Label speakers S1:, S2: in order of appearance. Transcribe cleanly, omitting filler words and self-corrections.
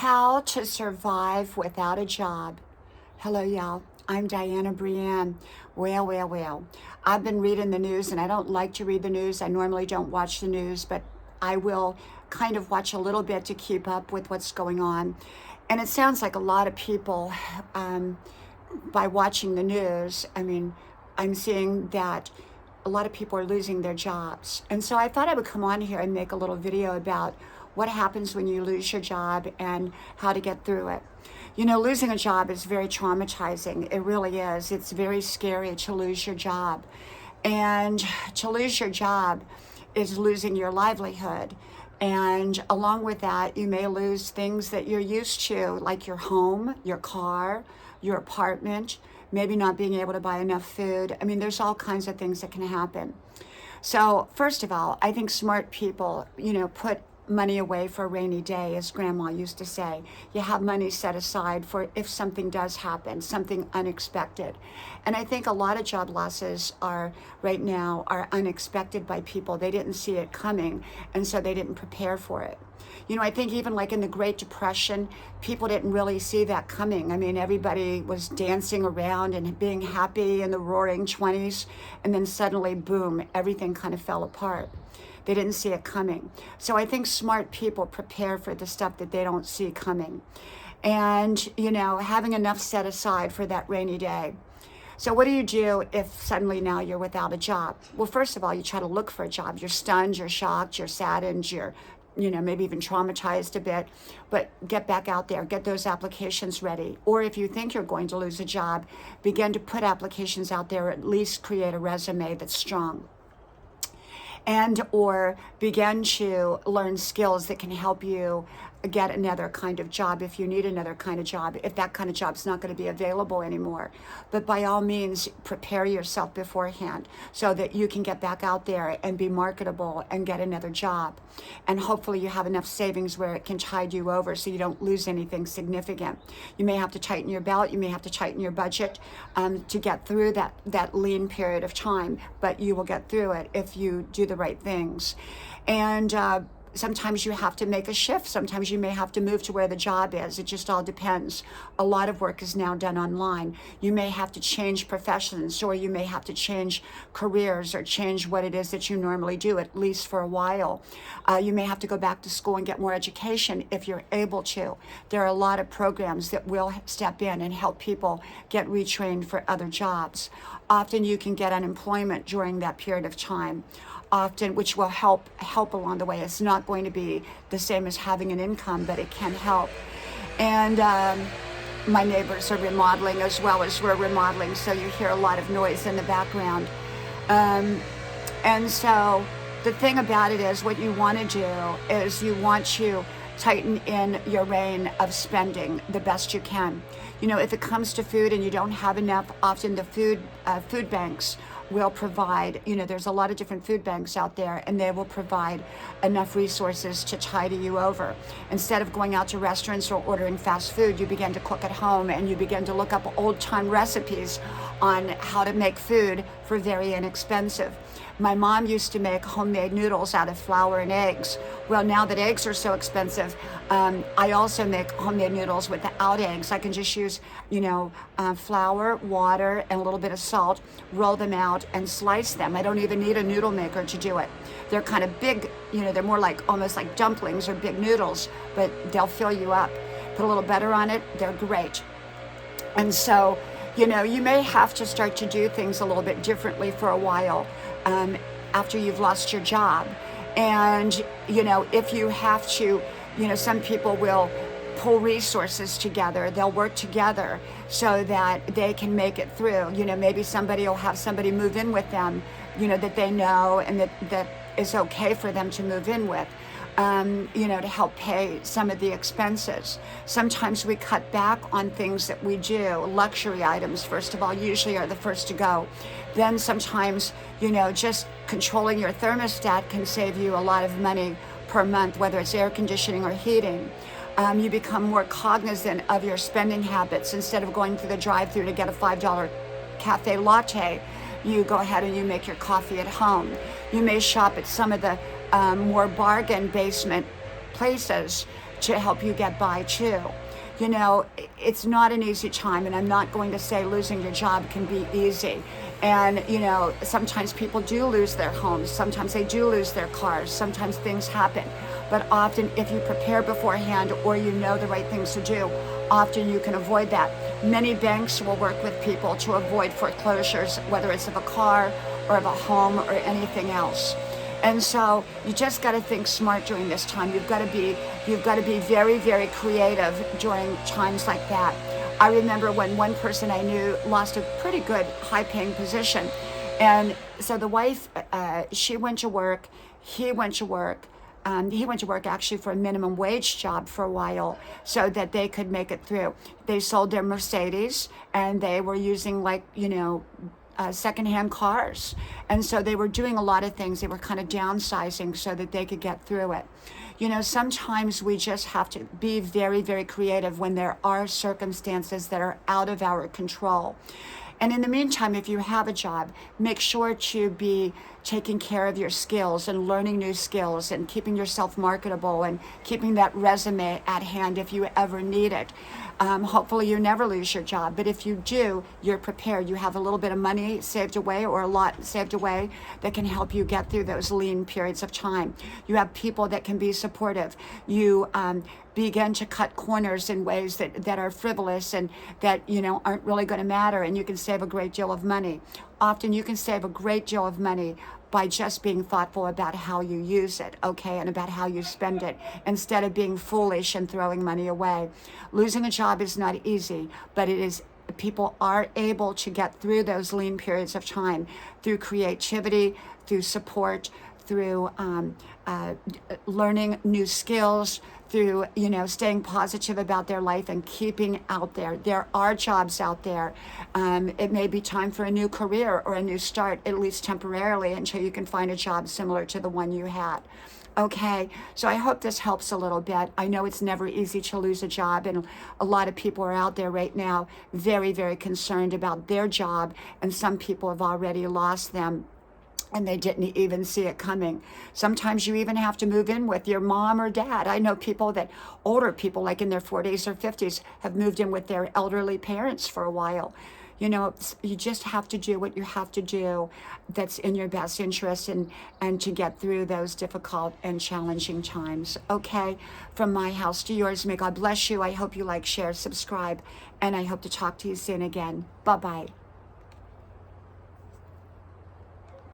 S1: How to survive without a job. Hello, y'all. I'm Diana Brienne. Well. I've been reading the news, and I don't like to read the news. I normally don't watch the news, but I will kind of watch a little bit to keep up with what's going on. And it sounds like a lot of people, by watching the news, I'm seeing that a lot of people are losing their jobs. And so I thought I would come on here and make a little video about what happens when you lose your job and how to get through it. You know, losing a job is very traumatizing. It really is. It's very scary to lose your job. And to lose your job is losing your livelihood. And along with that, you may lose things that you're used to, like your home, your car, your apartment, maybe not being able to buy enough food. There's all kinds of things that can happen. So first of all, I think smart people, put money away for a rainy day, as Grandma used to say. You have money set aside for if something does happen, something unexpected. And I think a lot of job losses right now are unexpected by people. They didn't see it coming, and so they didn't prepare for it. I think even like in the Great Depression, people didn't really see that coming. Everybody was dancing around and being happy in the roaring 20s, and then suddenly, boom, everything kind of fell apart. They didn't see it coming. So I think smart people prepare for the stuff that they don't see coming. And, having enough set aside for that rainy day. So what do you do if suddenly now you're without a job? Well, first of all, you try to look for a job. You're stunned, you're shocked, you're saddened, you're maybe even traumatized a bit, but get back out there, get those applications ready. Or if you think you're going to lose a job, begin to put applications out there, or at least create a resume that's strong. And or begin to learn skills that can help you get another kind of job if you need another kind of job, if that kind of job's not going to be available anymore. But by all means, prepare yourself beforehand so that you can get back out there and be marketable and get another job. And hopefully you have enough savings where it can tide you over so you don't lose anything significant. You may have to tighten your belt, you may have to tighten your budget to get through that lean period of time, but you will get through it if you do the right things. And sometimes you have to make a shift. Sometimes you may have to move to where the job is. It just all depends. A lot of work is now done online. You may have to change professions, or you may have to change careers, or change what it is that you normally do, at least for a while. You may have to go back to school and get more education if you're able to. There are a lot of programs that will step in and help people get retrained for other jobs. Often you can get unemployment during that period of time. Often, which will help along the way. It's not going to be the same as having an income, but it can help. And my neighbors are remodeling as well as we're remodeling, so you hear a lot of noise in the background. And so the thing about it is, what you want to do is you want to tighten in your rein of spending the best you can. If it comes to food and you don't have enough, often the food banks will provide, there's a lot of different food banks out there, and they will provide enough resources to tide you over. Instead of going out to restaurants or ordering fast food, you begin to cook at home, and you begin to look up old-time recipes on how to make food for very inexpensive. My mom used to make homemade noodles out of flour and eggs. Well, now that eggs are so expensive, I also make homemade noodles without eggs. I can just use, flour, water, and a little bit of salt, roll them out, and slice them. I don't even need a noodle maker to do it. They're kind of big, they're more like almost like dumplings or big noodles, but they'll fill you up. Put a little butter on it, they're great. And so, you may have to start to do things a little bit differently for a while after you've lost your job. And, if you have to, some people will pull resources together. They'll work together so that they can make it through. Maybe somebody will have somebody move in with them, that they know and that is okay for them to move in with. To help pay some of the expenses. Sometimes we cut back on things that we do. Luxury items, first of all, usually are the first to go. Then sometimes, just controlling your thermostat can save you a lot of money per month, whether it's air conditioning or heating. You become more cognizant of your spending habits. Instead of going through the drive-thru to get a $5 cafe latte, you go ahead and you make your coffee at home. You may shop at some of the more bargain basement places to help you get by too. You know, it's not an easy time, and I'm not going to say losing your job can be easy. And, you know, sometimes people do lose their homes. Sometimes they do lose their cars. Sometimes things happen. But often, if you prepare beforehand or you know the right things to do, often you can avoid that. Many banks will work with people to avoid foreclosures, whether it's of a car or of a home or anything else. And so you just got to think smart during this time. You've got to be very, very creative during times like that. I remember when one person I knew lost a pretty good high-paying position. And so the wife, she went to work, he went to work. He went to work actually for a minimum wage job for a while so that they could make it through. They sold their Mercedes and they were using, like, you know, secondhand cars. And so they were doing a lot of things. They were kind of downsizing so that they could get through it. You know, sometimes we just have to be very, very creative when there are circumstances that are out of our control. And in the meantime, if you have a job, make sure to be taking care of your skills and learning new skills and keeping yourself marketable and keeping that resume at hand if you ever need it. Hopefully you never lose your job, but if you do, you're prepared. You have a little bit of money saved away or a lot saved away that can help you get through those lean periods of time. You have people that can be supportive. You begin to cut corners in ways that are frivolous and that, you know, aren't really going to matter, and you can save a great deal of money. Often you can save a great deal of money by just being thoughtful about how you use it, okay, and about how you spend it, instead of being foolish and throwing money away. Losing a job is not easy, but it is. People are able to get through those lean periods of time through creativity, through support, through learning new skills, through, you know, staying positive about their life and keeping out there. There are jobs out there. It may be time for a new career or a new start, at least temporarily, until you can find a job similar to the one you had. Okay, so I hope this helps a little bit. I know it's never easy to lose a job, and a lot of people are out there right now very, very concerned about their job, and some people have already lost them and they didn't even see it coming. Sometimes you even have to move in with your mom or dad. I know people that, older people, like in their 40s or 50s, have moved in with their elderly parents for a while. You know, you just have to do what you have to do that's in your best interest and to get through those difficult and challenging times. Okay, from my house to yours, may God bless you. I hope you like, share, subscribe, and I hope to talk to you soon again. Bye-bye.